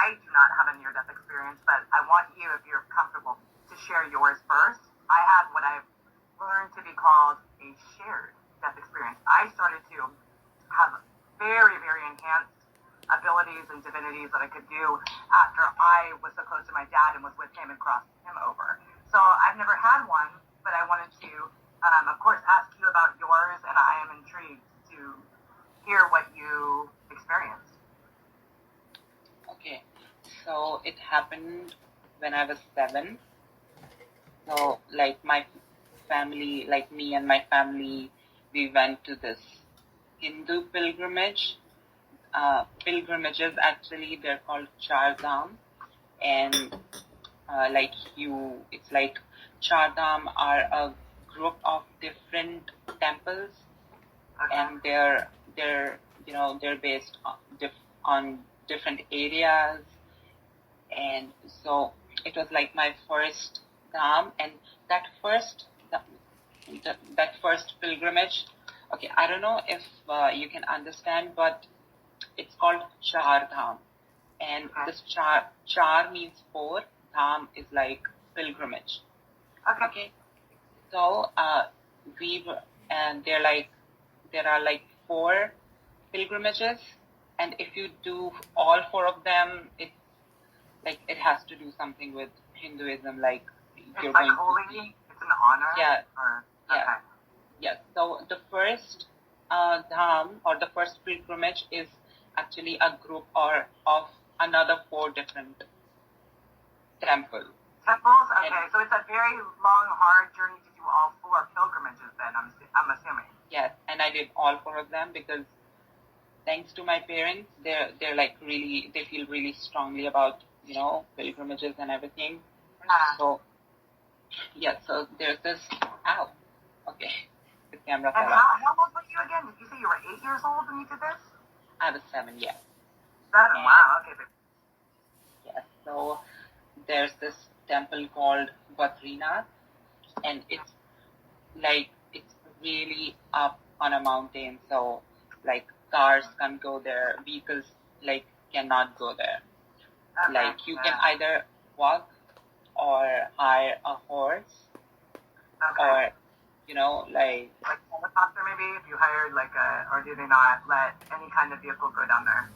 I do not have a near-death experience, but I want you, if you're comfortable, to share yours first. I had what I've learned to be called a shared death experience. I started to have very, very enhanced abilities and divinities that I could do after I was so close to my dad and was with him and crossed him over. So I've never had one, but I wanted to, of course, ask you about yours, and I am intrigued to hear what you experienced. Okay, so it happened when I was 7. So, like, my family, like me and my family, we went to this Hindu pilgrimage. Pilgrimages, actually, they're called Char Dham. And, it's like Char Dham are a group of different temples. Okay. And they're based on different areas. And so it was like my first dham, and that first pilgrimage. Okay, I don't know if you can understand, but it's called Char Dham, and this char means 4, dham is like pilgrimage. Okay. So there are like 4 pilgrimages, and if you do all 4 of them, it has to do something with Hinduism, like you're like going holy. to see. It's an honor. Yeah. Okay. Yeah. So the first dham or the first pilgrimage is actually a group of another 4 different temples. Temples? Okay, so it's a very long, hard journey to do all 4 pilgrimages then, I'm assuming. Yes, and I did all 4 of them because thanks to my parents, they're like really, they feel really strongly about, pilgrimages and everything. Yeah. So, so there's this, okay, the camera fell out. And how old were you again? Did you say you were 8 years old when you did this? I was 7, yeah. 7, wow, okay. Yeah, so there's this temple called Badrinath, and it's really up on a mountain, so like cars can't go there, vehicles cannot go there. Okay, you can either walk or hire a horse, or like helicopter maybe, if you hired or do they not let any kind of vehicle go down there?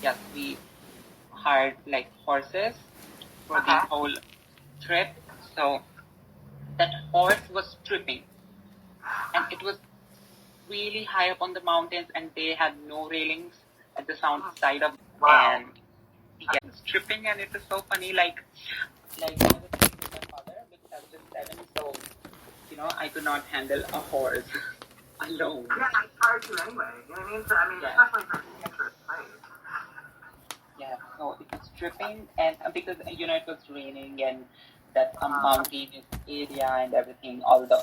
Yes, we hired horses for the whole trip. So that horse was tripping, and it was really high up on the mountains, and they had no railings at the side of. Wow. And it was tripping, and it was so funny. I was with my father because I was just 7, so I could not handle a horse alone. Yeah, it's hard to anyway. You know what I mean? So especially for dangerous place. Yeah, so it was tripping, and because it was raining, and that's a mountainous area and everything, all the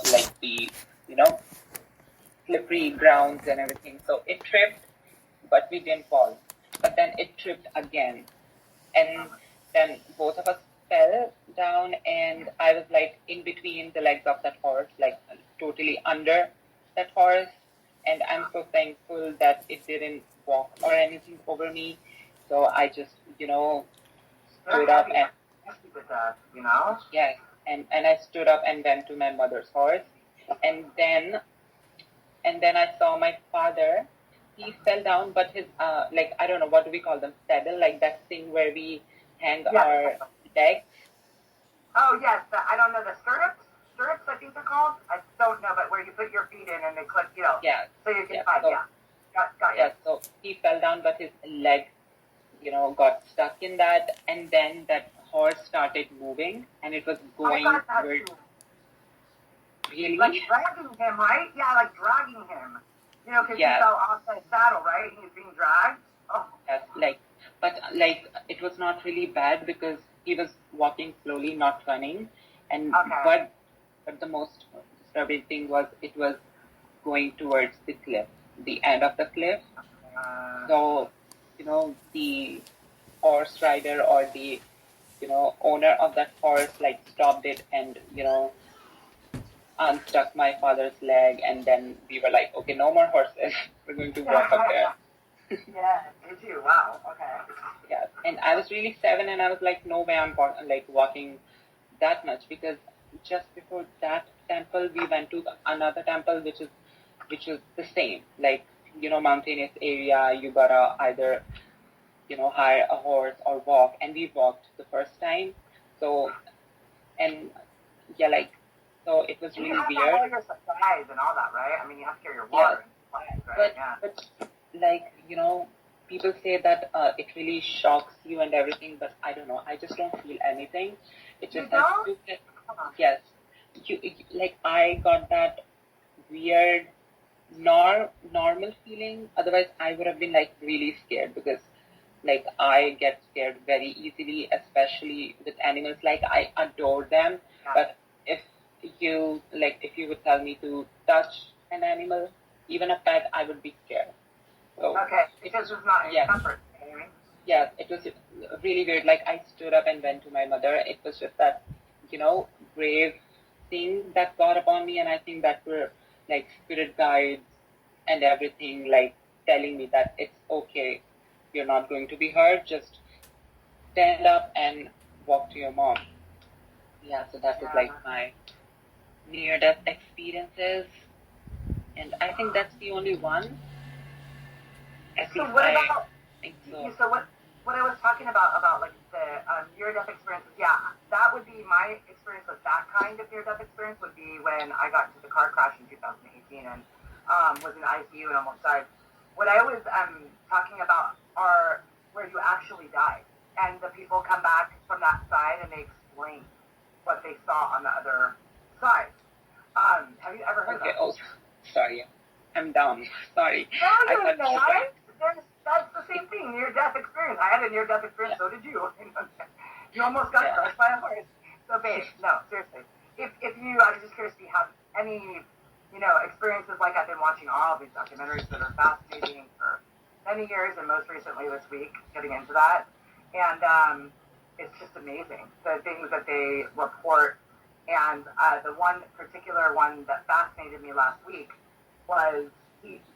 slippery grounds and everything. So it tripped, but we didn't fall. But then it tripped again, and then both of us fell down, and I was in between the legs of that horse, totally under that horse. And I'm so thankful that it didn't walk or anything over me. So I just, stood up and yes, and I stood up and went to my mother's horse, and then I saw my father. He fell down, but his I don't know, what do we call them, saddle, that thing where we hang our legs. Oh yes, I don't know, the stirrups. Stirrups, I think they're called. I don't know, but where you put your feet in and they click, Yeah. So you can find, Got you. So he fell down, but his leg, got stuck in that, and then that horse started moving, and it was going towards. Really? Dragging him, right? Yeah, dragging him. Because he fell off the saddle, right? He was being dragged. Oh. Yes, but it was not really bad because he was walking slowly, not running, and but the most disturbing thing was it was going towards the cliff, the end of the cliff. So, the horse rider or the, owner of that horse, stopped it and, unstuck my father's leg. And then we were like, okay, no more horses. We're going to walk up there. Yeah, did you? Wow, okay. Yeah, and I was really 7, and I was like, no way I'm walking that much, because just before that temple, we went to another temple, which is the same, like, mountainous area. You gotta either, hire a horse or walk, and we walked the first time. So, and yeah, like, so it was really You have to weird. have all your supplies and all that, right? I mean, you have to carry your Yeah, water and supplies, right? but like, people say that it really shocks you and everything, but I don't know. I just don't feel anything. It You just has don't? to get, yes. Like, I got that weird normal feeling. Otherwise, I would have been like really scared, because like I get scared very easily, especially with animals. Like, I adore them, Yeah. but if if you would tell me to touch an animal, even a pet, I would be scared. So Okay, because it's not in comfort. yeah, it was really weird. Like, I stood up and went to my mother. It was just that, brave thing that got upon me, and I think that were like spirit guides and everything, like telling me that it's okay, you're not going to be hurt. Just stand up and walk to your mom. Yeah, so that was like my near-death experiences, and I think that's the only one. At So least what I about? think so. So what I was talking about like the near-death experiences, yeah, that would be my experience with that kind of near-death experience would be when I got into the car crash in 2018 and was in the ICU and almost died. What I was talking about are where you actually die, and the people come back from that side and they explain what they saw on the other side. Have you ever heard of that? Oh, sorry. I'm dumb. Sorry. No, I thought not. That's the same thing, near-death experience. I had a near-death experience, so did you. You almost got crushed by a horse. So, babe, no, seriously. If you, I was just curious if you have any, experiences like I've been watching all of these documentaries that are fascinating for many years, and most recently this week, getting into that. And it's just amazing, the things that they report. And the one particular one that fascinated me last week was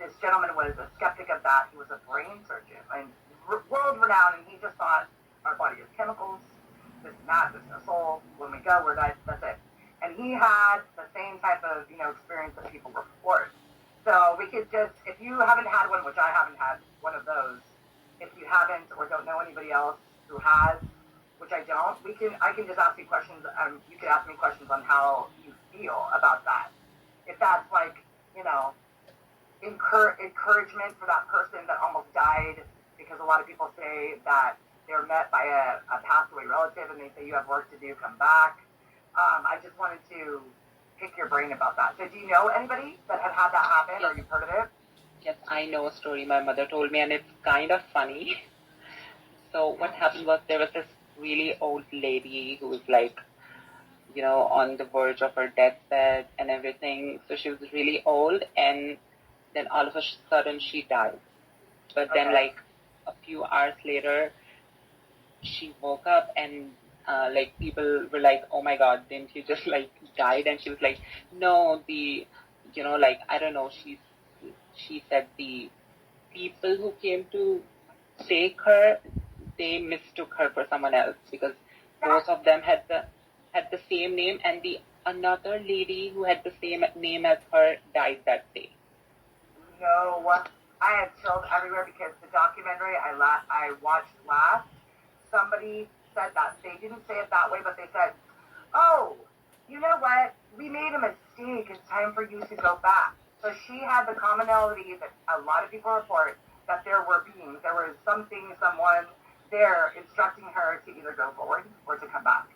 this gentleman was a skeptic of that. He was a brain surgeon and world renowned, and he just thought our body is chemicals, this and that, there's no soul. When we go, we're dead. That's it. And he had the same type of experience that people report. So we could just, if you haven't had one, which I haven't had one of those, if you haven't or don't know anybody else who has, which I don't, I can just ask you questions. You could ask me questions on how you feel about that. If that's like encouragement for that person that almost died, because a lot of people say that they're met by a passed away relative and they say you have work to do, come back. I just wanted to pick your brain about that. So do you know anybody that had that happen, or you've heard of it? Yes, I know a story my mother told me, and it's kind of funny. So what happened was, there was this really old lady who was like, on the verge of her deathbed and everything. So she was really old, and then all of a sudden she died. But then, like, a few hours later, she woke up, and like, people were like, oh my God, didn't you just like died? And she was like, no, like, I don't know. She said the people who came to take her, they mistook her for someone else, because both of them had the same name, and the another lady who had the same name as her died that day. No, I had chills everywhere, because the documentary I watched last, somebody said that. They didn't say it that way, but they said, oh, you know what? We made a mistake. It's time for you to go back. So she had the commonality that a lot of people report, that there were beings, there was something, someone there instructing her to either go forward or to come back.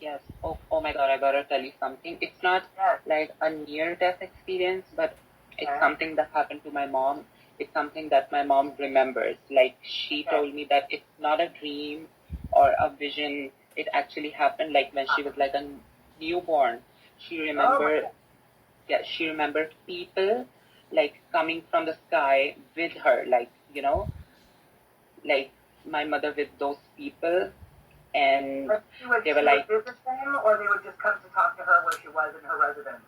Yes. Oh my God, I gotta tell you something. It's not like a near-death experience, but it's something that happened to my mom. It's something that my mom remembers. Like, she told me that it's not a dream or a vision. It actually happened, like, when she was like a newborn. She remembered, she remembered people like coming from the sky with her, like, like my mother with those people. And they were like, visit them, or they would just come to talk to her where she was in her residence?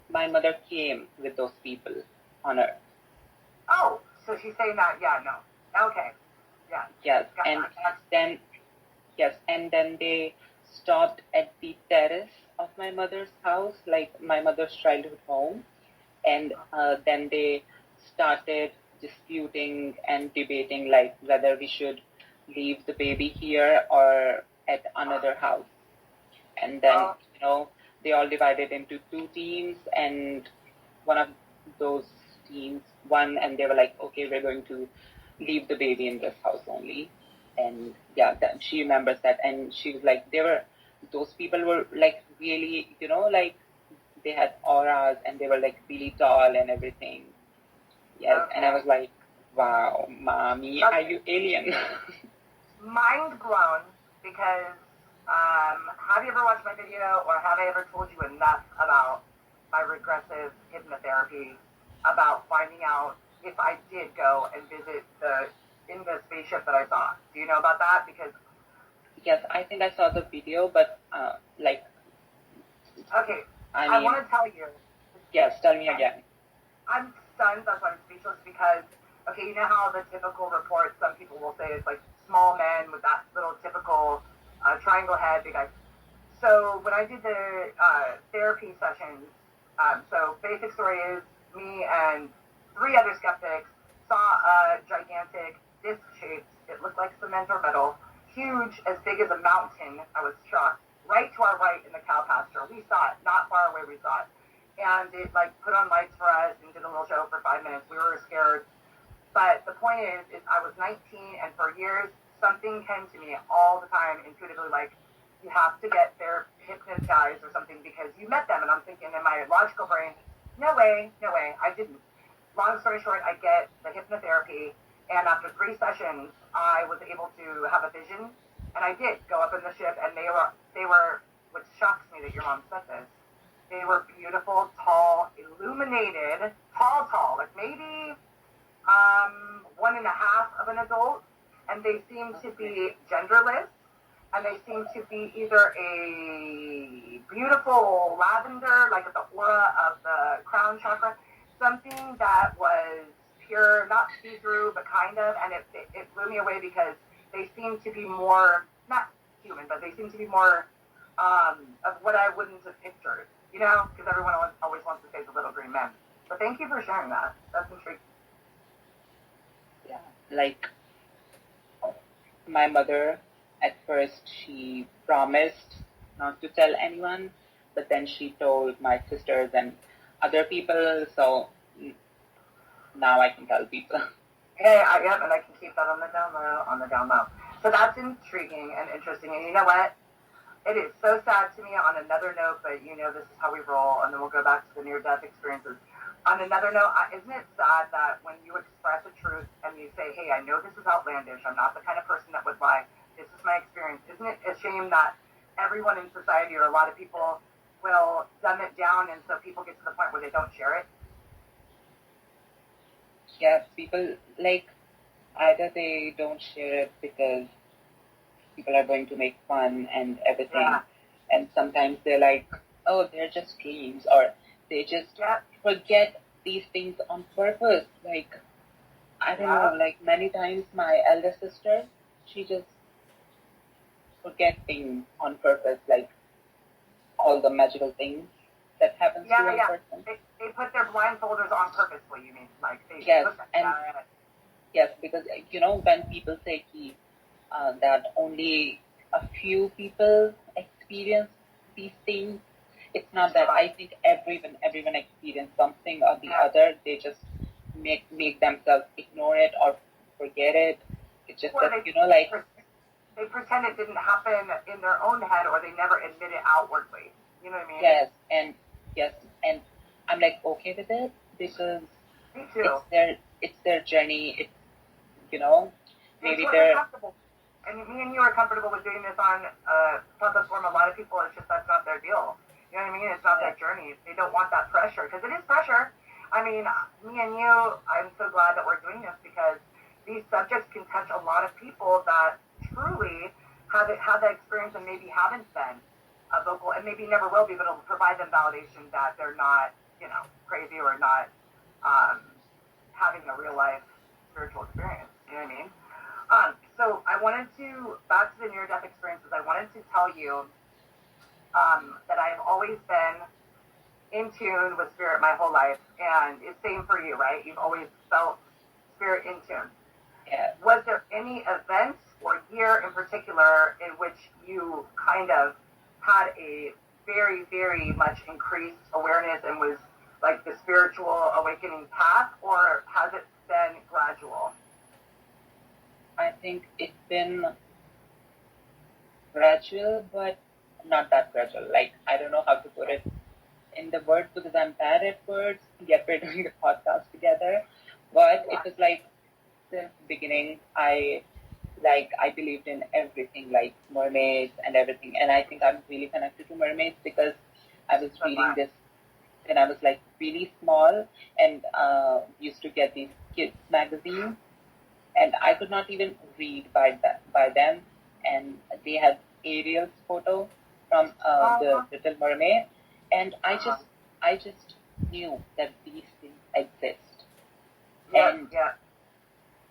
My mother came with those people. on Earth. Oh, so she's saying that, yeah, no. Okay. Yeah. Yes, Got and that. then they stopped at the terrace of my mother's house, like my mother's childhood home, and then they started disputing and debating like whether we should leave the baby here or at another house. And then, they all divided into two teams, and one of those teams won, and they were like, okay, we're going to leave the baby in this house only. And yeah, she remembers that, and she was like, those people were like really, like they had auras, and they were like really tall and everything. Yes, Okay. and I was like, wow, mommy, are you alien? Mind blown, because have you ever watched my video, or have I ever told you enough about my regressive hypnotherapy, about finding out if I did go and visit in the spaceship that I saw? Do you know about that? Because yes, I think I saw the video, but like. Okay, I want to tell you. Yes, tell me again. I'm stunned. That's why I'm speechless, because okay, you know how the typical reports, some people will say it's like small men with that little typical triangle head, big eyes. So when I did the therapy sessions, so basic story is me and 3 other skeptics saw a gigantic disc shaped, it looked like cement or metal, huge, as big as a mountain. I was shocked. Right to our right in the cow pasture. We saw it, not far away we saw it. And it like put on lights for us and did a little show for 5 minutes. We were scared. But the point is I was 19, and for years, something came to me all the time intuitively, like, you have to get their hypnotized or something because you met them. And I'm thinking in my logical brain, no way, I didn't. Long story short, I get the hypnotherapy, and after 3 sessions, I was able to have a vision, and I did go up in the ship, and they were, which shocks me that your mom said this, they were beautiful, tall, illuminated, tall, like maybe 1.5 of an adult, and they seem to be genderless, and they seem to be either a beautiful lavender, like the aura of the crown chakra, something that was pure, not see-through, but kind of, and it blew me away because they seem to be more, not human, but they seem to be more of what I wouldn't have pictured, because everyone always wants to say the little green men. But thank you for sharing that. That's intriguing. Yeah, like my mother, at first she promised not to tell anyone, but then she told my sisters and other people, so now I can tell people. Hey, and I can keep that on the down low. So that's intriguing and interesting. And you know what? It is so sad to me on another note, but this is how we roll, and then we'll go back to the near-death experiences. On another note, isn't it sad that when you express a truth and you say, hey, I know this is outlandish, I'm not the kind of person that would lie, this is my experience, isn't it a shame that everyone in society, or a lot of people, will dumb it down, and so people get to the point where they don't share it? Yeah, people, like, either they don't share it because people are going to make fun and everything, and sometimes they're like, oh, they're just dreams, or they just forget these things on purpose. Like, I don't know, like many times my elder sister, she just forget things on purpose, like all the magical things that happens to one person. They put their blindfolders on purposely, you mean? Like they yes, because when people say that only a few people experience these things, it's not that. I think everyone experience something or the other. They just make themselves ignore it or forget it. It's just that they pretend it didn't happen in their own head, or they never admit it outwardly. You know what I mean? Yes, and I'm like okay with it because me too. It's their journey. It's maybe they're comfortable. And me and you are comfortable with doing this on public forum. A lot of people, it's just that's not their deal. You know what I mean? It's not their journey. They don't want that pressure, because it is pressure. I mean, me and you, I'm so glad that we're doing this, because these subjects can touch a lot of people that truly have that experience and maybe haven't been vocal, and maybe never will be, but it'll provide them validation that they're not, crazy or not having a real life spiritual experience. You know what I mean? So I wanted to, back to the near-death experiences, I wanted to tell you that I've always been in tune with spirit my whole life, and it's same for you, right? You've always felt spirit in tune. Yeah. Was there any event or year in particular in which you kind of had a very, very much increased awareness and was like the spiritual awakening path, or has it been gradual? I think it's been gradual, but not that gradual. Like, I don't know how to put it in the words because I'm bad at words, yet we're doing a podcast together. But it was like, since the beginning, I believed in everything, like mermaids and everything. And I think I'm really connected to mermaids because I was reading this when I was like really small and used to get these kids magazines. And I could not even read by them. And they had Ariel's photo from the Little Mermaid. And I just knew that these things exist. And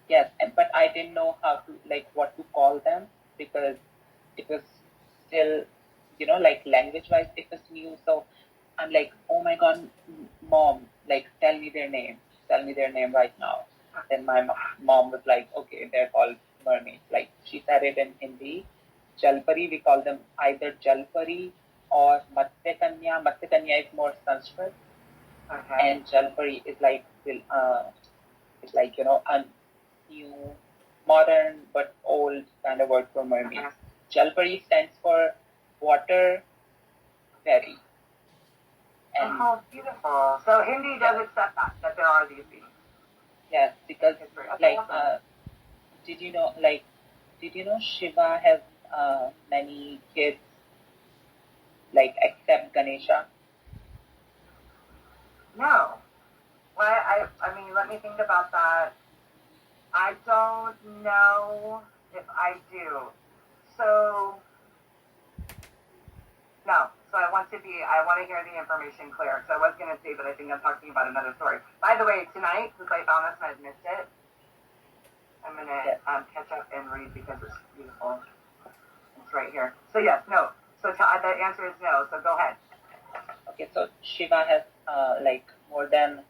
yes, but I didn't know how to, like, what to call them because it was still, like language-wise, it was new. So I'm like, oh my God, mom, like, tell me their name right now. Then my mom was like, okay, they're called mermaids. Like, she said it in Hindi. Jalpari, we call them either Jalpari or Matsya Kanya. Matsya Kanya is more Sanskrit. Okay. And Jalpari is like, a new, modern but old kind of word for mermaid. Jalpari stands for water fairy. And oh, beautiful. So Hindi does accept that there are these beings. Yes, because like, did you know Shiva has many kids, like, except Ganesha? No. Well, I mean, let me think about that. I don't know if I do. So, no. So I want to hear the information clear. So I was going to say that I think I'm talking about another story. By the way, tonight, since I found this and I've missed it, I'm going to catch up and read because it's beautiful. It's right here. So yes, no. So the answer is no. So go ahead. Okay, so Shiva has like more than,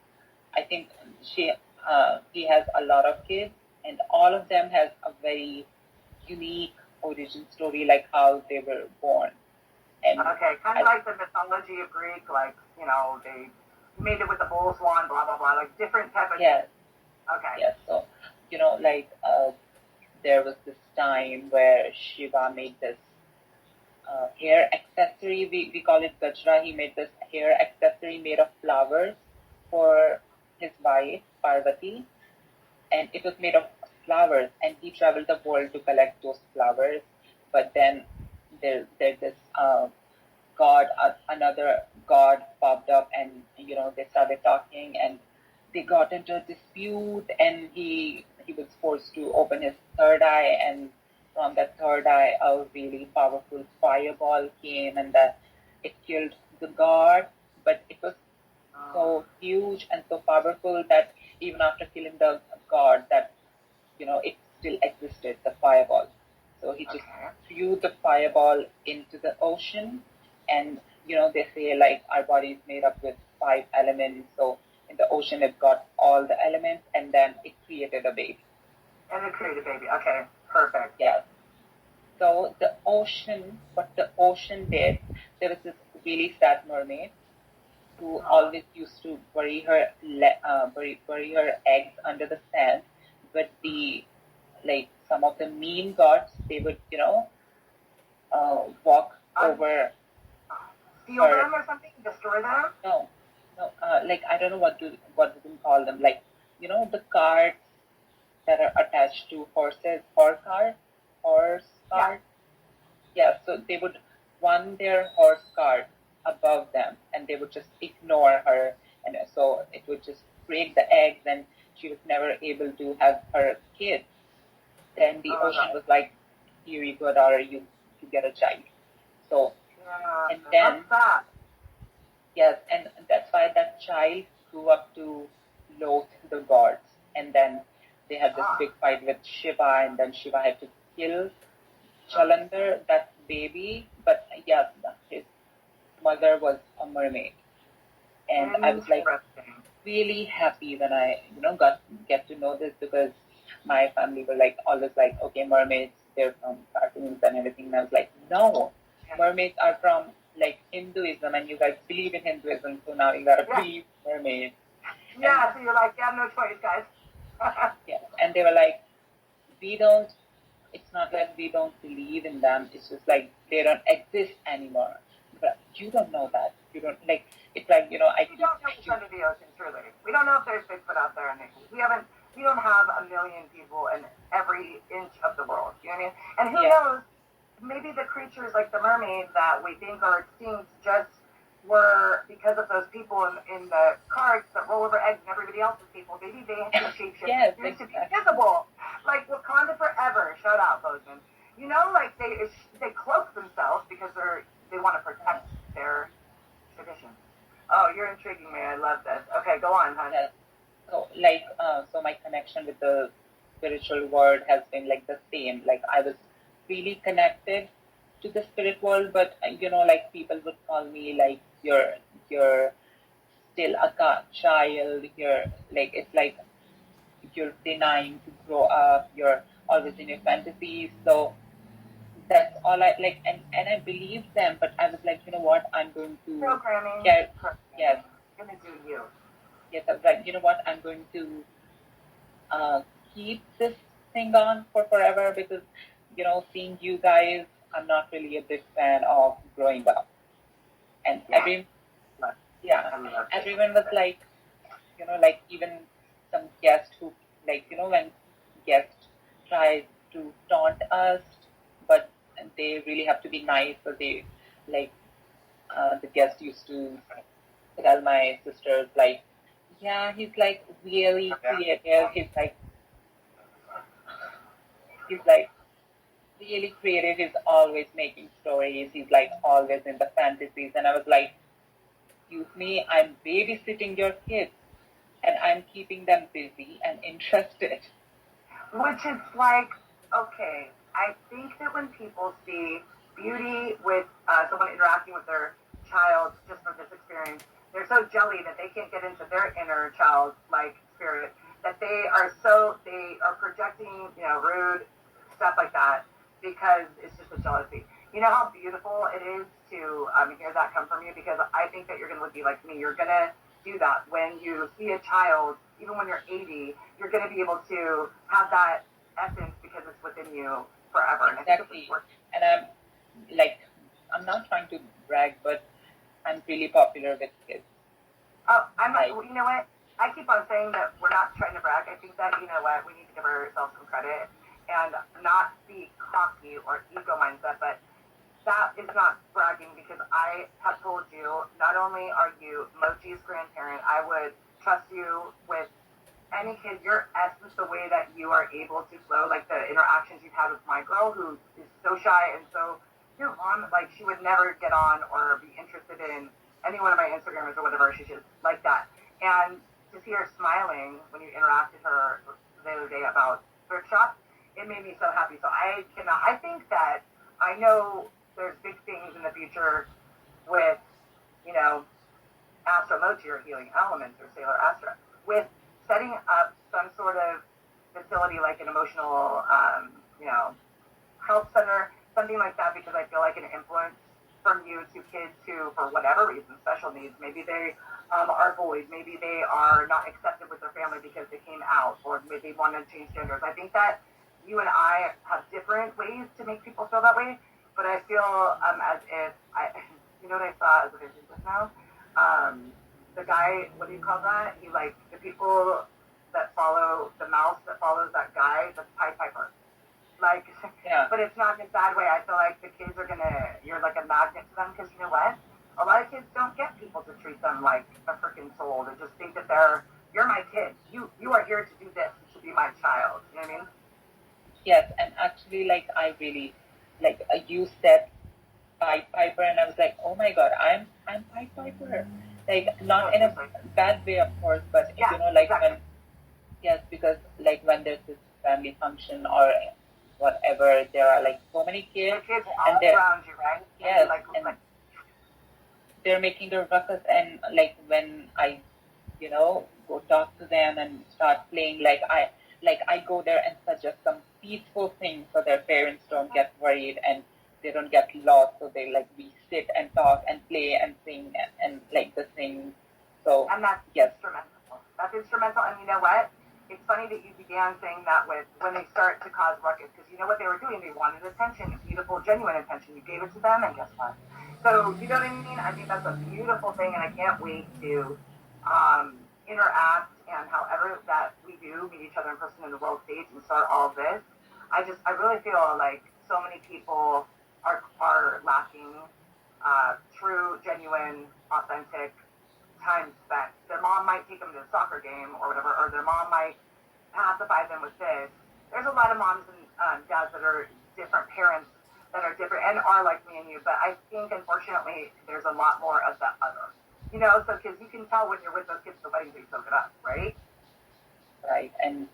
I think he has a lot of kids, and all of them has a very unique origin story, like how they were born. And okay, kind of like the mythology of Greek, like, they made it with the bull swan, blah, blah, blah, like different type of... Yes. Okay. Yes, so, like, there was this time where Shiva made this hair accessory, we call it Gajra. He made this hair accessory made of flowers for his wife, Parvati, and it was made of flowers, and he traveled the world to collect those flowers, but then there's this another god popped up, and they started talking, and they got into a dispute, and he was forced to open his third eye, and from that third eye a really powerful fireball came, and it killed the god, but it was so huge and so powerful that even after killing the god, that it still existed, the fireball. So he just threw the fireball into the ocean, and they say, like, our body is made up with 5 elements. So in the ocean, it got all the elements, and then it created a baby. And it created a baby. Okay, perfect. Yeah. So what the ocean did, there was this really sad mermaid who always used to bury her eggs under the sand, but some of the mean gods, they would walk over. Steal them or something? Destroy them? No. Like, I don't know what do we call them. Like, the carts that are attached to horses, horse cart. Yeah. So they would run their horse cart above them, and they would just ignore her, and so it would just break the eggs, and she was never able to have her kids. Then the ocean was like, here you go, daughter, you get a child. So, and then, yes, and that's why that child grew up to loathed the gods. And then they had this big fight with Shiva, and then Shiva had to kill Jalandhar, that baby. But yeah, his mother was a mermaid. And I was like really happy when I, get to know this, because my family were like always like, okay, mermaids, they're from cartoons and everything. And I was like, no, mermaids are from like Hinduism, and you guys believe in Hinduism, so now you gotta believe mermaids. Yeah, so you're like, you have no choice, guys. Yeah, and they were like, it's not like we don't believe in them, it's just like they don't exist anymore. But you don't know that. You don't, like, it's like, we don't know what's under the ocean, truly. We don't know if there's Bigfoot out there, and we don't have a million people in every inch of the world, you know what I mean? And who knows, maybe the creatures like the mermaids that we think are extinct just were because of those people in the carts that roll over eggs and everybody else's people. Maybe they have to shapeshift to be visible. Like Wakanda forever. Shout out, Bozeman. Like they cloak themselves because they want to protect their tradition. Oh, you're intriguing me. I love this. Okay, go on, hon. Yeah. So my connection with the spiritual world has been like the same. Like I was really connected to the spirit world, but like people would call me like you're still a child. You're like, it's like you're denying to grow up. You're always in your fantasies. So that's all I like, and I believed them, but I was like, you know what, I'm going to programming. Yes. You're gonna do you. Yes, I was like, you know what, I'm going to keep this thing on for forever, because seeing you guys, I'm not really a big fan of growing up, and everyone was like, like even some guest who, like, when guests try to taunt us, but they really have to be nice. So they, like, the guest used to tell my sisters, like, yeah, he's like really creative. He's like really creative. He's always making stories. He's like always in the fantasies. And I was like, excuse me, I'm babysitting your kids, and I'm keeping them busy and interested. Which is like, okay, I think that when people see beauty with someone interacting with their child just from this experience, they're so jelly that they can't get into their inner child-like spirit, that they are projecting, rude stuff like that, because it's just a jealousy. You know how beautiful it is to hear that come from you, because I think that you're going to be like me. You're going to do that when you see a child, even when you're 80, you're going to be able to have that essence because it's within you forever. Exactly. And I'm not trying to brag, but I'm really popular with kids. Oh, you know what? I keep on saying that we're not trying to brag. I think that, you know what, we need to give ourselves some credit and not be cocky or ego mindset, but that is not bragging, because I have told you, not only are you Mochi's grandparent, I would trust you with any kid. Your essence, the way that you are able to flow, like the interactions you've had with my girl, who is so shy, and so your mom, like, she would never get on or be interested in any one of my Instagrammers or whatever. She's just like that. And to see her smiling when you interacted with her the other day about thrift shop, it made me so happy. So I think that I know there's big things in the future with, Astral Mochi or Healing Elements or Sailor Astra, with setting up some sort of facility like an emotional, health center, something like that, because I feel like an influence from you to kids who, for whatever reason, special needs, maybe they are boys, maybe they are not accepted with their family because they came out, or maybe they want to change genders. I think that you and I have different ways to make people feel that way, but I feel as if you know what I saw as a vision just now? The guy, what do you call that? He, like, the people that follow, the mouse that follows that guy, that's Pied Piper. Like, but it's not in a bad way. I feel like the kids are you're like a magnet to them, because you know what? A lot of kids don't get people to treat them like a freaking soul. They just think that you're my kid. You are here to do this, to be my child. You know what I mean? Yes, and actually, like, I really, like, you said Pied Piper, and I was like, oh my god, I'm Pied Piper. like not in a bad way, of course, but Yeah, you know, like exactly. when yes, because like when there's this family function or whatever, there are like so many The kids, kids and all they're around you, right? yes, And and they're making their ruckus, and like when I, you know, go talk to them and start playing, like I go there and suggest some peaceful things so their parents don't get worried and they don't get lost. So they like we sit and talk and play and sing and like the thing. So and that's yes, instrumental. That's instrumental. And you know what? It's funny that you began saying that with when they start to cause ruckus, because you know what they were doing? They wanted attention, beautiful, genuine attention. You gave it to them, and guess what? So you know what I mean? I think that's a beautiful thing, and I can't wait to interact and however that we do meet each other in person in the world stage and start all this. I really feel like so many people are lacking true, genuine, authentic time spent. Their mom might take them to a soccer game or whatever, or their mom might pacify them with this. There's a lot of moms and dads that are different parents that are different and are like me and you, but I think unfortunately there's a lot more of the other. You know, so because you can tell when you're with those kids, the weddings they soak it up, right? right, and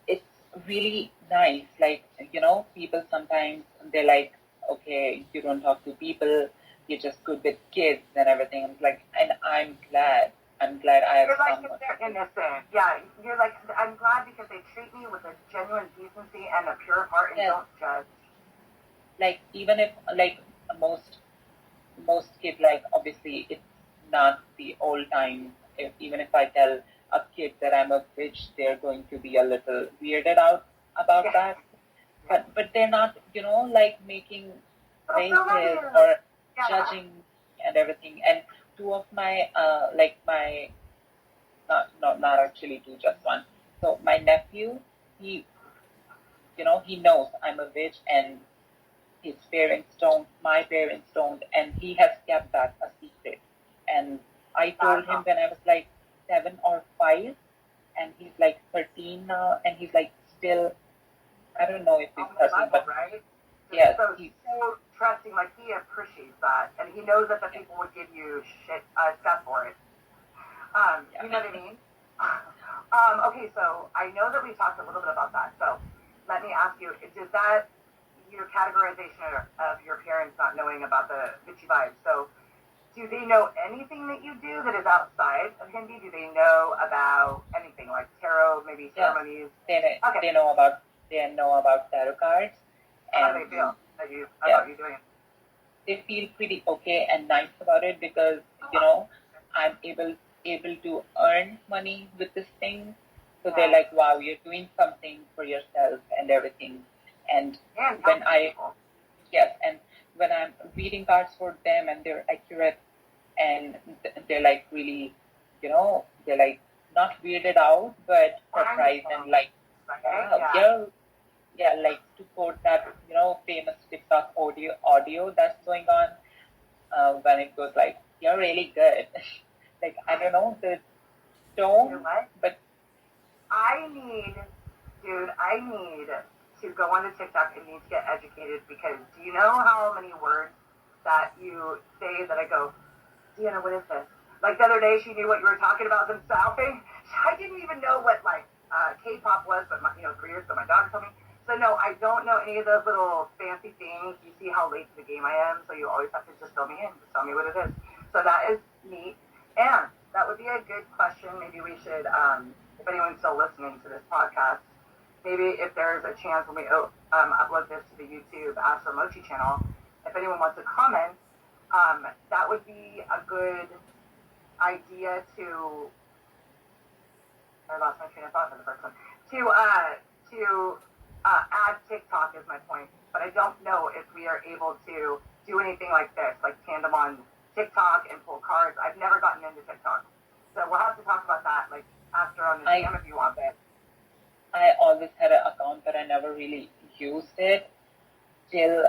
it's really nice. Like, you know, people sometimes they're like, okay, you don't talk to people, you're just good with kids and everything. I'm like, and I'm glad. I'm glad I have You're like, someone. they're innocent. Yeah, you're like, I'm glad because they treat me with a genuine decency and a pure heart and Yes. don't judge. Like, even if, like, most kids, like, obviously, it's not the old time. Even if I tell a kid that I'm a witch, they're going to be a little weirded out about that. But they're not, you know, like making faces or judging and everything. And two of my, like my, not actually two, just one. So my nephew, he, you know, he knows I'm a witch and his parents don't, my parents don't, and he has kept that a secret. And I told him when I was like 7 or 5, and he's like 13 now, and he's like still, I don't know if he's 13, but right? yes, So he's so trusting, like he appreciates that, and he knows that the people would give you shit stuff for it. You know what I mean? Okay, so I know that we talked a little bit about that. So let me ask you: does that your categorization of your parents not knowing about the witchy vibes? So do they know anything that you do that is outside of Hindi? Do they know about anything like tarot, maybe ceremonies? They know about tarot cards. How do they feel about you doing it? They feel pretty okay and nice about it because you know I'm able to earn money with this thing. So they're like, wow, you're doing something for yourself and everything. And when when I'm reading cards for them and they're accurate and they're like really, you know, they're like not weirded out, but surprised and like, wow, yeah, like to quote that, you know, famous TikTok audio that's going on when it goes like, you're really good. Like, I don't know the tone, but I need to go on to TikTok and need to get educated because do you know how many words that you say that I go, Deanna, what is this? Like the other day, she knew what you were talking about, some southing. I didn't even know what like K-pop was, but 3 years ago, my daughter told me. So no, I don't know any of those little fancy things. You see how late to the game I am, so you always have to just fill me in, just tell me what it is. So that is neat, and that would be a good question. Maybe we should, if anyone's still listening to this podcast, maybe if there's a chance when we upload this to the YouTube ASTRAL Mochi channel, if anyone wants to comment, that would be a good idea to. I lost my train of thought for the first one. To add TikTok is my point, but I don't know if we are able to do anything like this, like tandem on TikTok and pull cards. I've never gotten into TikTok, so we'll have to talk about that like after on the DM if you want it. I always had an account, but I never really used it till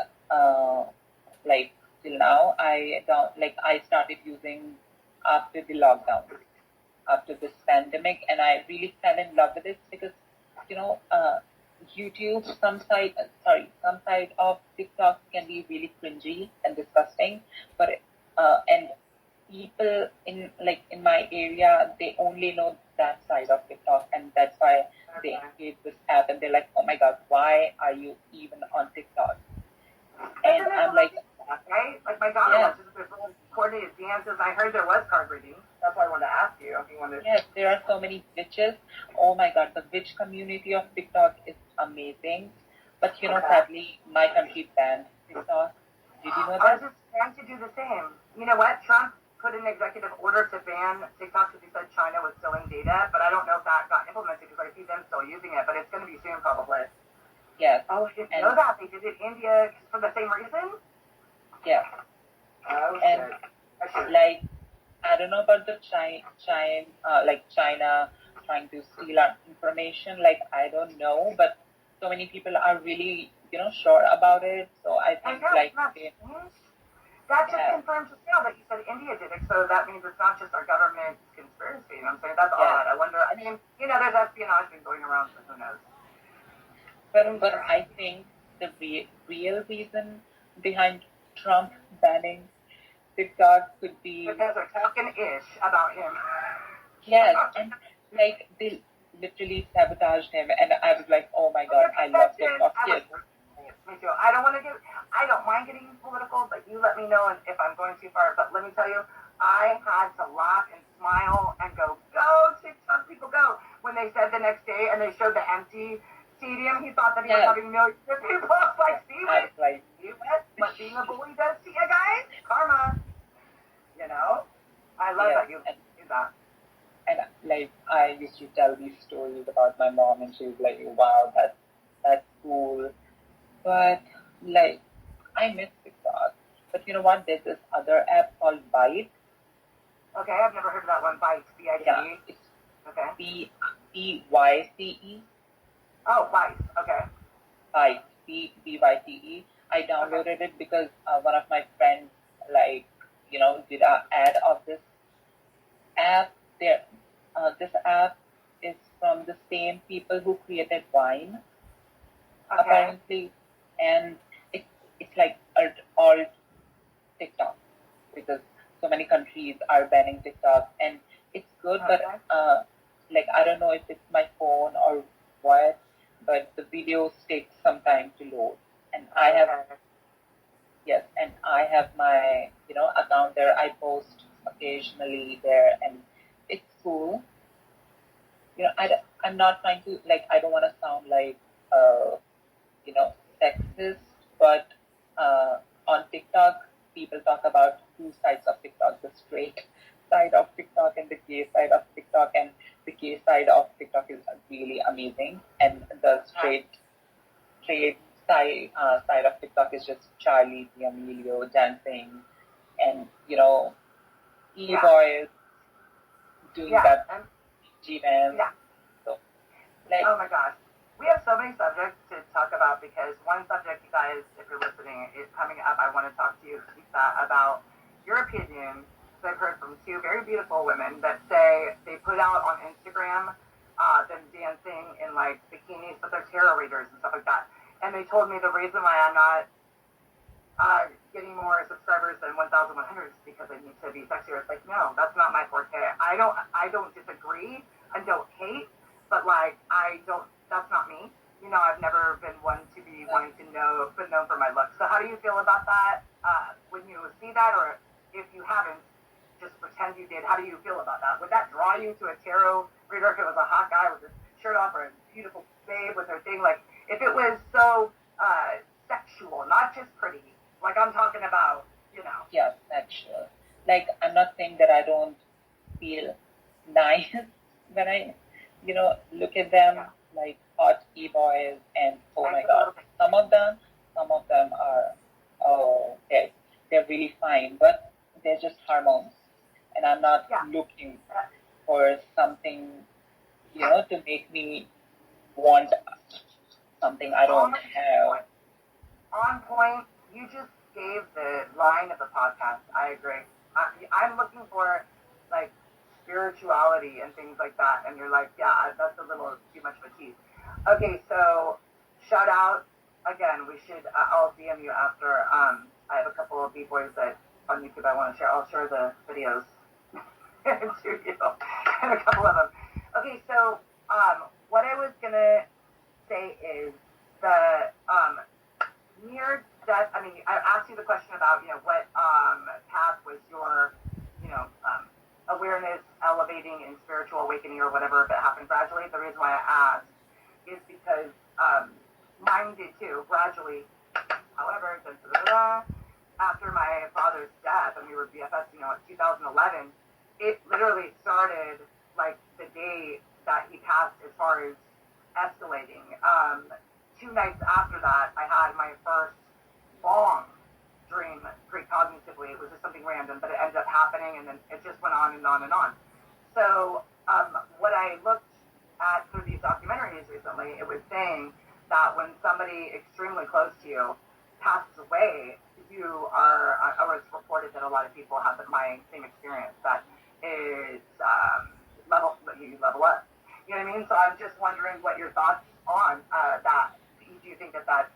now. I don't like. I started using after the lockdown, after this pandemic, and I really fell in love with it because you know. YouTube, some side of TikTok can be really cringy and disgusting, but and people in my area, they only know that side of TikTok, and that's why they engage this app, and they're like, oh my god, why are you even on TikTok? And I'm like, right? Like my daughter yes, watches this coordinated dances. I heard there was card reading. That's why I wanted to ask you if you wanted. yes, there are so many witches. Oh my god, the witch community of TikTok is amazing. But sadly, my country banned TikTok. Did you know I was that? just trying to do the same. You know what? Trump put an executive order to ban TikTok because he said China was stealing data, but I don't know if that got implemented because I see them still using it, but it's going to be soon probably. Yes. Oh, I didn't know that. They did it in India for the same reason? Yeah. Oh, and shit. like, I don't know about the China trying to steal our information. Like, I don't know, but so many people are really, sure about it. So I think that just confirms the sale that you said India did it, so that means it's not just our government conspiracy. You know what I'm saying? That's odd. I wonder, I mean, there's espionage been going around, so who knows? But I think the real reason behind Trump banning TikTok could be because they're talking ish about him. Yes, and they literally sabotaged him, and I was like, oh my god, I love TikTok. Yes. Me too. I don't mind getting political, but you let me know if I'm going too far. But let me tell you, I had to laugh and smile and go TikTok people, go. When they said the next day and they showed the empty stadium, he thought that he was having millions of people. I was like, see what being a bully does to you guys? Karma. I love that you do that. And I used to tell these stories about my mom, and she was like, wow, that's cool. But I miss TikTok. But you know what? There's this other app called Byte. Okay, I've never heard of that one. Byte, B-I-T-E. Yeah, it's okay. B-E-Y-C-E. Oh, Byte. Okay. Byte, B-Y-T-E. I downloaded it because one of my friends did an ad of this app. This app is from the same people who created Wine, apparently, and it's like all TikTok, because so many countries are banning TikTok, and it's good, but I don't know if it's my phone or what, but the videos take some time to load, and I have my account there. I post occasionally there, and it's cool. I'm not trying to I don't want to sound like sexist, but on TikTok people talk about two sides of TikTok: the straight side of TikTok and the gay side of TikTok, and the gay side of TikTok is really amazing, and the straight side of TikTok is just Charlie D'Amelio dancing, and e-boys doing that G-dance. Yeah. So, oh my gosh. We have so many subjects to talk about, because one subject, you guys, if you're listening, is coming up. I want to talk to you, Lisa, about your opinion. So I've heard from two very beautiful women that say they put out on Instagram them dancing in bikinis, but they're tarot readers and stuff like that. And they told me the reason why I'm not getting more subscribers than 1,100 is because I need to be sexier. It's like, no, that's not my forte. I don't disagree and don't hate, but that's not me. I've never been one to be wanting to been known for my looks. So how do you feel about that? When you see that, or if you haven't, just pretend you did. How do you feel about that? Would that draw you to a tarot reader if it was a hot guy with his shirt off, or a beautiful babe with her thing? If it was so sexual, not just pretty, I'm talking about, Yeah, sexual. I'm not saying that I don't feel nice when I, look at them, hot e-boys, and oh my god, some of them are, they're really fine, but they're just hormones, and I'm not looking for something, to make me want something I don't have. On point. You just gave the line of the podcast. I agree. I'm looking for spirituality and things like that, and you're like, yeah, that's a little too much of a tease. Okay, so shout out again. We should. I'll DM you after. I have a couple of b-boys that on YouTube. I'll share the videos to you, and a couple of them. Okay, so what I was gonna say is the near death. I mean, I asked you the question about what path was your awareness elevating and spiritual awakening or whatever, if it happened gradually. The reason why I asked is because mine did too, gradually. However, after my father's death, and we were BFFs, in 2011, it literally started like the day that he passed as far as escalating. 2 nights after that, I had my first long dream precognitively. It was just something random, but it ended up happening, and then it just went on and on and on. So what I looked at through these documentaries recently, it was saying that when somebody extremely close to you passes away, you are, or it's reported that a lot of people have my same experience, that is you level up. You know what I mean? So I'm just wondering what your thoughts on that. Do you think that that's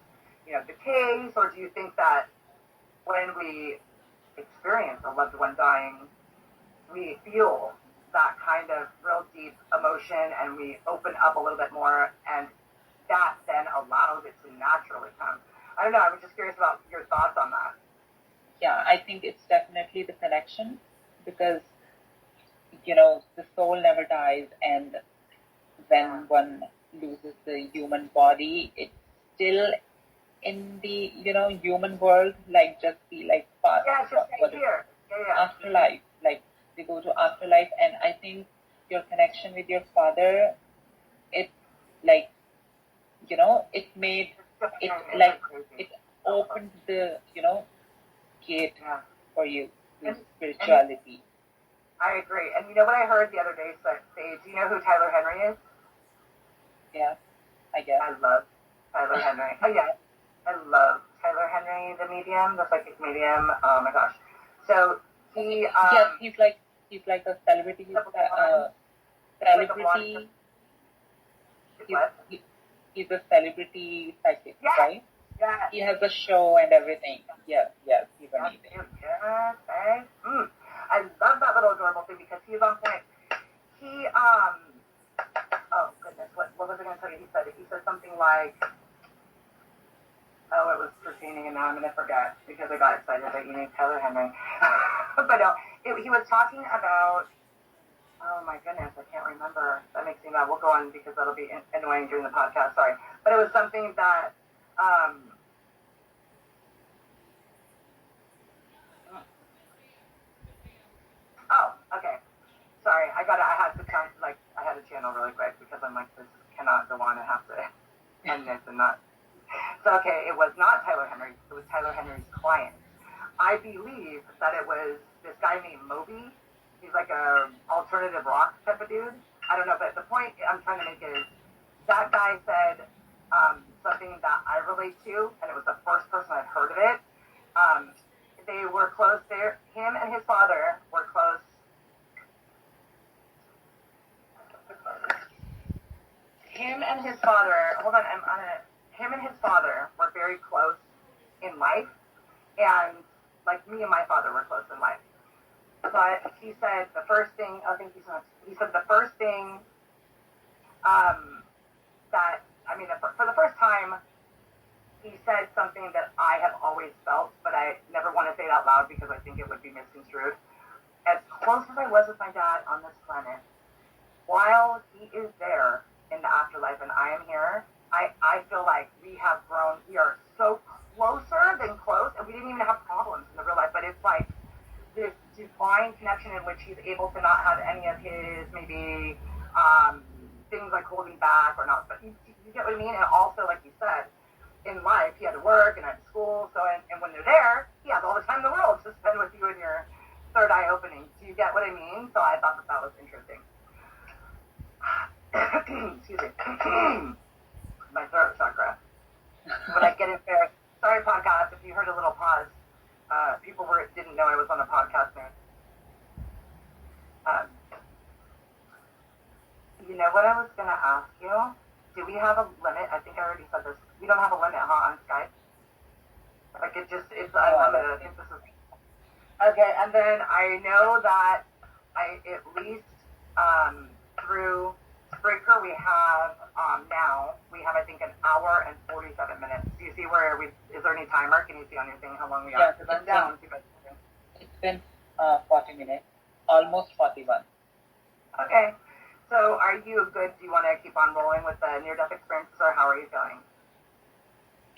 the case, or do you think that when we experience a loved one dying, we feel that kind of real deep emotion and we open up a little bit more, and that then allows it to naturally come? I don't know. I was just curious about your thoughts on that. Yeah, I think it's definitely the connection, because the soul never dies, and when one loses the human body, it's still in the human world, like just the past, Yeah, it's just right here. Yeah. Afterlife, like they go to afterlife. And I think your connection with your father, it it made it it opened the gate for you to spirituality. I agree. And you know what I heard the other day say? Do you know who Tyler Henry is? Yeah, I guess. I love Tyler Henry. Oh yeah, I love Tyler Henry, the medium, the psychic medium. Oh my gosh. So he yes, he's like a celebrity. Celebrity. He's a celebrity psychic, right? Yeah. He has a show and everything. Yes, he's amazing. Yes, okay. I love that little adorable thing because he's on point. He oh goodness, what was I going to tell you? He said something like, it was pertaining, and now I'm going to forget because I got excited that you named Tyler Henry. But no, he was talking about, oh my goodness, I can't remember. That makes me mad. We'll go on because that'll be annoying during the podcast. Sorry, but it was something that oh, okay. Sorry, I had to channel really quick because I'm like, this cannot go on. I have to end this and not. So, okay, it was not Tyler Henry. It was Tyler Henry's client. I believe that it was this guy named Moby. He's like a alternative rock type of dude. I don't know, but the point I'm trying to make is that guy said something that I relate to, and it was the first person I'd heard of it. They were close there. Him and his father were close. Him and his father were very close in life, and like me and my father were close in life. But he said the first thing, he said the first thing for the first time, he said something that I have always felt, but I never want to say it out loud because I think it would be misconstrued. As close as I was with my dad on this planet, while he is there in the afterlife and I am here, I feel like we have grown. We are so closer than close, and we didn't even have problems in the real life, but it's like this divine connection in which he's able to not have any of his maybe things like holding back or not. But you get what I mean? And also, like you said, in life, he had to work and had school. So, and when they're there, he has all the time in the world to spend with you in your third eye opening. Do you get what I mean? So I thought that was interesting. Excuse me. My throat chakra. When I get in there, sorry podcast, if you heard a little pause, people didn't know I was on a podcast now. You know what I was going to ask you? Do we have a limit? I think I already said this. We don't have a limit, huh, on Skype? Like, it's unlimited. I think this is... Okay, and then I know that at least through Spreaker now we have I think an hour and 47 minutes. Do you see where is there any timer? Can you see on your thing how long we are? Because I'm down. It's been 40 minutes, almost 41. Okay, so are you good? Do you want to keep on rolling with the near-death experiences, or how are you feeling?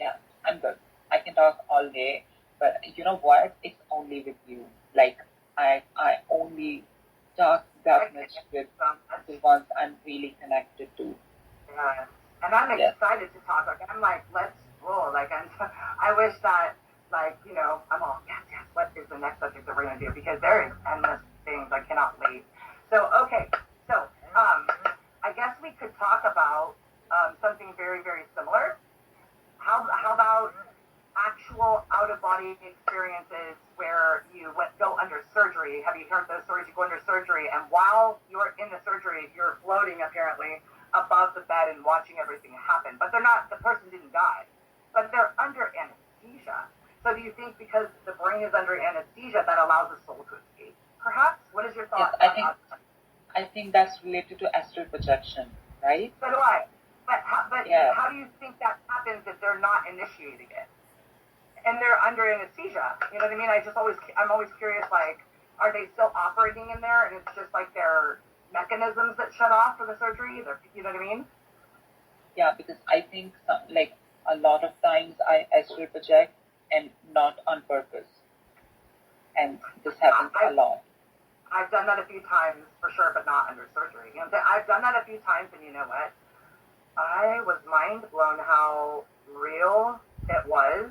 Yeah, I'm good. I can talk all day, but you know what? It's only with you. Like, I only talk that much with the ones I'm really connected to. Yeah, and I'm excited to talk. Like, I'm like, let's roll. Like, I wish that, like, you know, I'm all, yes, what is the next subject that we're going to do? Because there is endless things. I cannot wait. So, okay. So, I guess we could talk about something very, very similar. How about actual out-of-body experiences where you go under surgery? Have you heard those stories? You go under surgery, and while you're in the surgery, you're floating apparently above the bed and watching everything happen. But they're not. The person didn't die, but they're under anesthesia. So do you think because the brain is under anesthesia that allows the soul to escape? Perhaps. What is your thought? Yes, I think that's related to astral projection, right? So do I. But how do you think that happens if they're not initiating it? And they're under anesthesia. You know what I mean? I'm always curious, like, are they still operating in there and it's just like their mechanisms that shut off for the surgery? You know what I mean? Yeah, because I think like a lot of times I astral project and not on purpose. And this happens a lot. I've done that a few times for sure, but not under surgery. You know, I've done that a few times, and you know what? I was mind blown how real it was.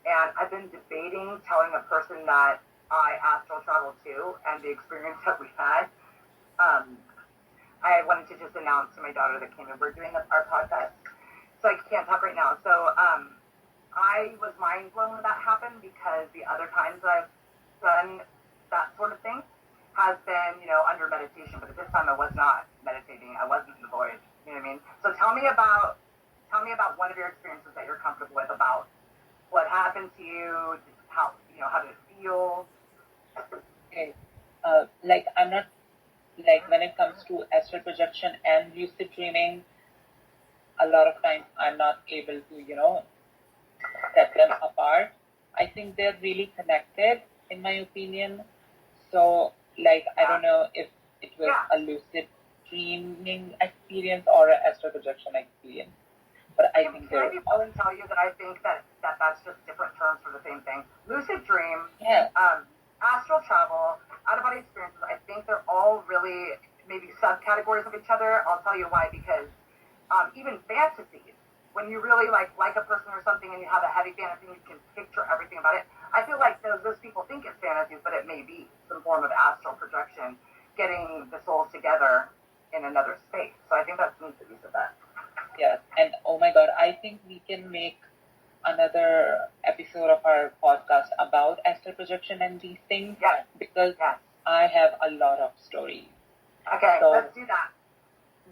And I've been debating telling a person that I astral traveled too, and the experience that we had. I wanted to just announce to my daughter that came in, we're doing our podcast, so I can't talk right now. So I was mind blown when that happened, because the other times that I've done that sort of thing has been, you know, under meditation, but at this time I was not meditating. I wasn't in the void. You know what I mean? So tell me about one of your experiences that you're comfortable with, about what happened to you, how did it feel? Okay, like I'm not, like when it comes to astral projection and lucid dreaming, a lot of times I'm not able to, you know, set them apart. I think they're really connected, in my opinion. So, like, I don't know if it was a lucid dreaming experience or an astral projection experience. But I think can I be willing to tell you that I think that's just different terms for the same thing? Lucid dream, astral travel, out-of-body experiences, I think they're all really maybe subcategories of each other. I'll tell you why, because even fantasies, when you really like a person or something and you have a heavy fantasy and you can picture everything about it, I feel like those people think it's fantasies, but it may be some form of astral projection, getting the souls together in another space. So I think that's neat that you said that. Yes, and oh my God, I think we can make another episode of our podcast about astral projection and these things, because I have a lot of stories. Okay, so let's do that.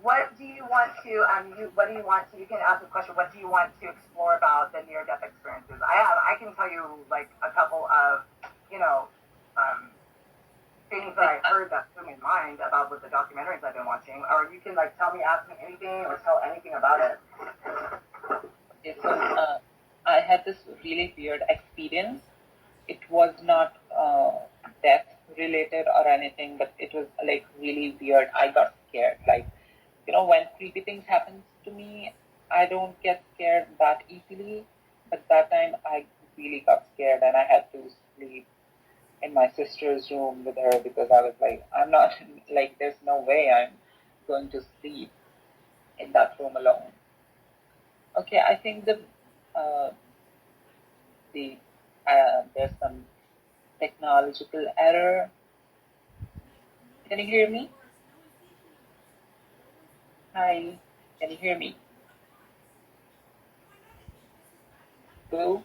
What do you want to, you can ask the question, what do you want to explore about the near-death experiences? I can tell you, like, a couple of, you know, things that I heard that blew my mind about with the documentaries I've been watching, or you can, like, ask me anything or tell anything about it. Okay, so I had this really weird experience. It was not death related or anything, but it was like really weird. I got scared. Like, you know, when creepy things happen to me, I don't get scared that easily. But that time I really got scared, and I had to sleep in my sister's room with her, because I was like, I'm not, like, there's no way I'm going to sleep in that room alone. Okay, I think there's some technological error. Can you hear me? Hi, can you hear me? Hello?